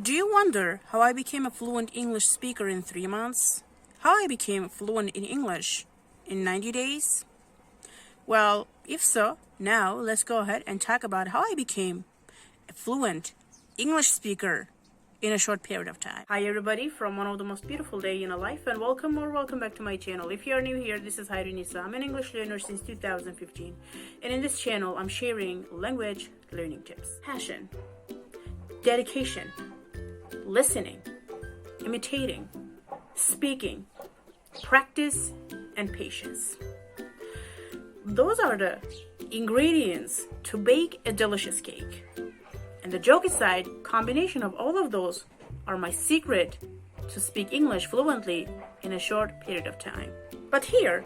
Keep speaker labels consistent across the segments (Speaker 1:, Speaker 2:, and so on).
Speaker 1: Do you wonder how I became a fluent English speaker in 3 months? How I became fluent in English in 90 days? Well, if so, now let's go ahead and talk about how I became a fluent English speaker in a short period of time. Hi everybody from one of the most beautiful day in a life, and welcome back to my channel. If you are new here, this is Nisa. I'm an English learner since 2015, and in this channel I'm sharing language learning tips, passion, dedication, listening, imitating, speaking, practice, and patience. Those are the ingredients to bake a delicious cake. And the joke aside, combination of all of those are my secret to speak English fluently in a short period of time. But here,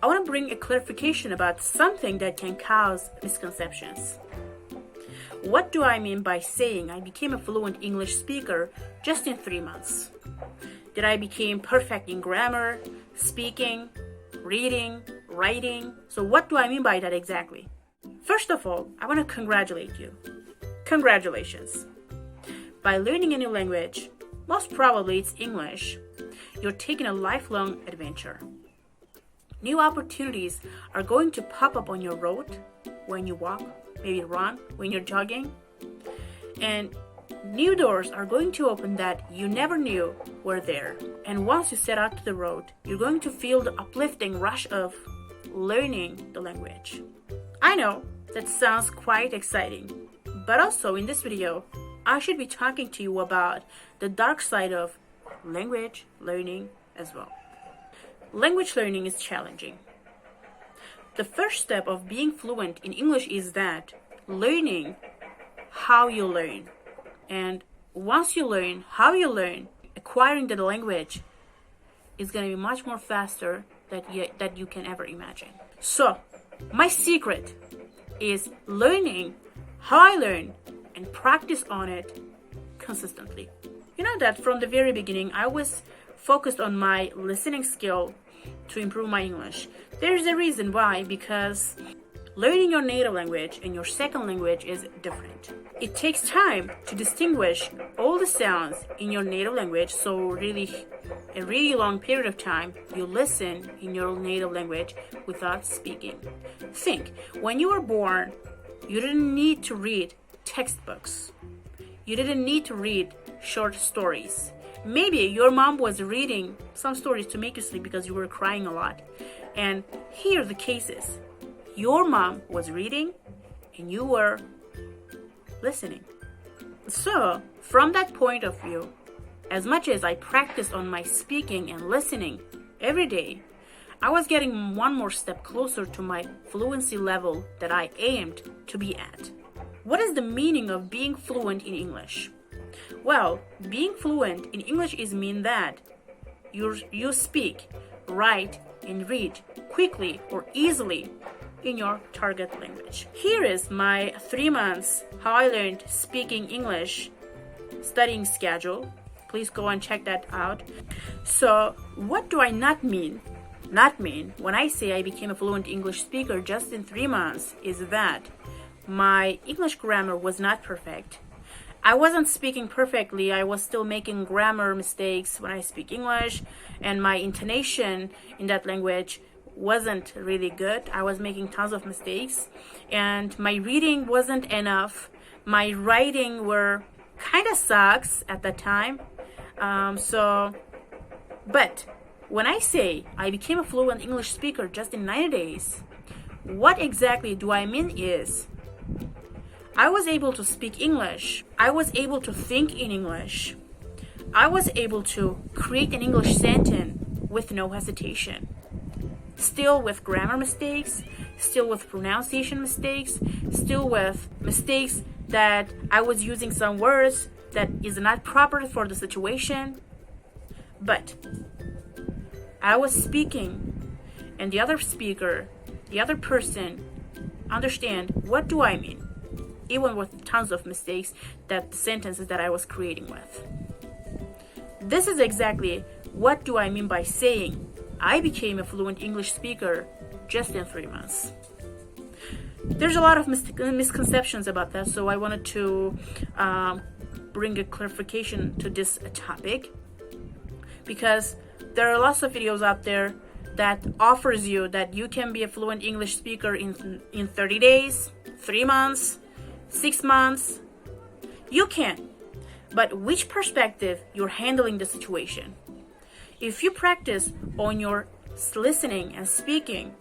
Speaker 1: I want to bring a clarification about something that can cause misconceptions. What do I mean by saying I became a fluent English speaker just in 3 months? Did I become perfect in grammar, speaking, reading, writing? So what do I mean by that exactly? First of all, I want to congratulate you. Congratulations. By learning a new language, most probably it's English, you're taking a lifelong adventure. New opportunities are going to pop up on your road when you walk, maybe run, when you're jogging. And new doors are going to open that you never knew were there. And once you set out to the road, you're going to feel the uplifting rush of learning the language. I know that sounds quite exciting, but also in this video, I should be talking to you about the dark side of language learning as well. Language learning is challenging. The first step of being fluent in English is that learning how you learn. And once you learn how you learn, acquiring the language is going to be much more faster than you can ever imagine. So, my secret is learning how I learn and practice on it consistently. You know that from the very beginning, I was focused on my listening skill to improve my English. There's a reason why, because learning your native language and your second language is different. It takes time to distinguish all the sounds in your native language, so a really long period of time you listen in your native language without speaking. Think, when you were born, you didn't need to read textbooks. You didn't need to read short stories. Maybe your mom was reading some stories to make you sleep because you were crying a lot. And here the case is, your mom was reading and you were listening. So, from that point of view, as much as I practiced on my speaking and listening every day, I was getting one more step closer to my fluency level that I aimed to be at. What is the meaning of being fluent in English? Well, being fluent in English is mean that you speak, write, and read quickly or easily in your target language. Here is my 3 months how I learned speaking English studying schedule. Please go and check that out. So, what do I not mean when I say I became a fluent English speaker just in 3 months is that my English grammar was not perfect. I wasn't speaking perfectly. I was still making grammar mistakes when I speak English, and my intonation in that language wasn't really good. I was making tons of mistakes, and my reading wasn't enough. My writing were kind of sucks at that time. But when I say I became a fluent English speaker just in 90 days, what exactly do I mean is I was able to speak English. I was able to think in English. I was able to create an English sentence with no hesitation. Still with grammar mistakes, still with pronunciation mistakes, still with mistakes that I was using some words that is not proper for the situation. But I was speaking, and the other speaker, the other person, understand what do I mean, even with tons of mistakes that the sentences that I was creating with. This is exactly what do I mean by saying I became a fluent English speaker just in 3 months. There's a lot of misconceptions about that, so I wanted to bring a clarification to this topic, because there are lots of videos out there that offers you that you can be a fluent English speaker in 30 days, 3 months, 6 months. You can, but which perspective you're handling the situation. If you practice on your listening and speaking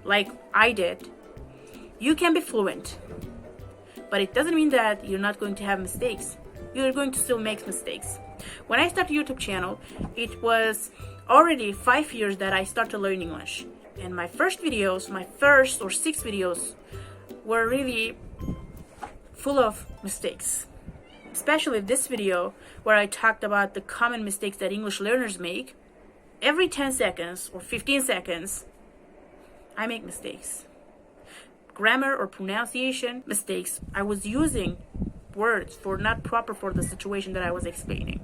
Speaker 1: like I did, you can be fluent. But it doesn't mean that you're not going to have mistakes. You're going to still make mistakes. When I started YouTube channel, it was already 5 years that I started learning English. And my first videos, my first or 6 videos, were really full of mistakes. Especially this video where I talked about the common mistakes that English learners make. Every 10 seconds or 15 seconds, I make mistakes. Grammar or pronunciation mistakes. I was using words for not proper for the situation that I was explaining.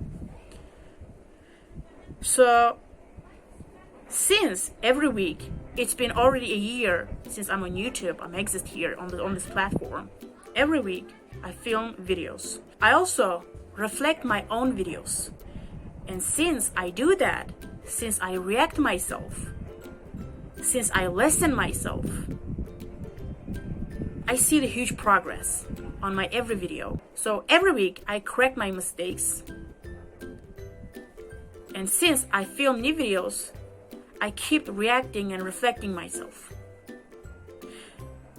Speaker 1: So since every week, it's been already a year since I'm on YouTube, I'm exist here on this platform. Every week I film videos. I also reflect my own videos. And since I do that, since I react myself, since I listen myself, I see the huge progress on my every video. So every week I correct my mistakes. And since I film new videos, I keep reacting and reflecting myself.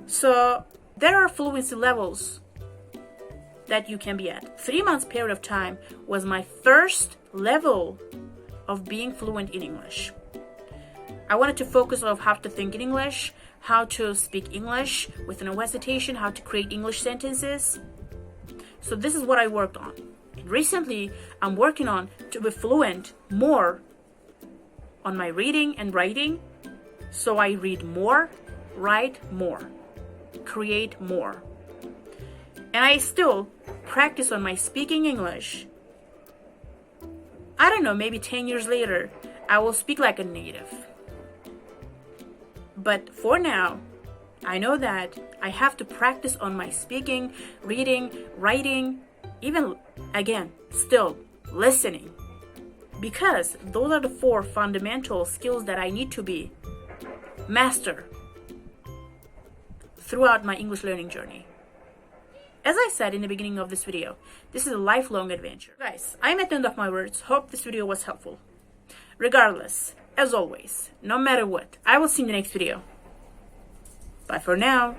Speaker 1: So there are fluency levels that you can be at. 3 months period of time was my first level of being fluent in English. I wanted to focus on how to think in English, how to speak English with no hesitation, how to create English sentences. So this is what I worked on. And recently, I'm working on to be fluent more on my reading and writing. So I read more, write more, create more. And I still practice on my speaking English. I don't know, maybe 10 years later, I will speak like a native. But for now, I know that I have to practice on my speaking, reading, writing, even, again, still listening. Because those are the 4 fundamental skills that I need to be master throughout my English learning journey. As I said in the beginning of this video, this is a lifelong adventure. Guys, I'm at the end of my words. Hope this video was helpful. Regardless, as always, no matter what, I will see you in the next video. Bye for now.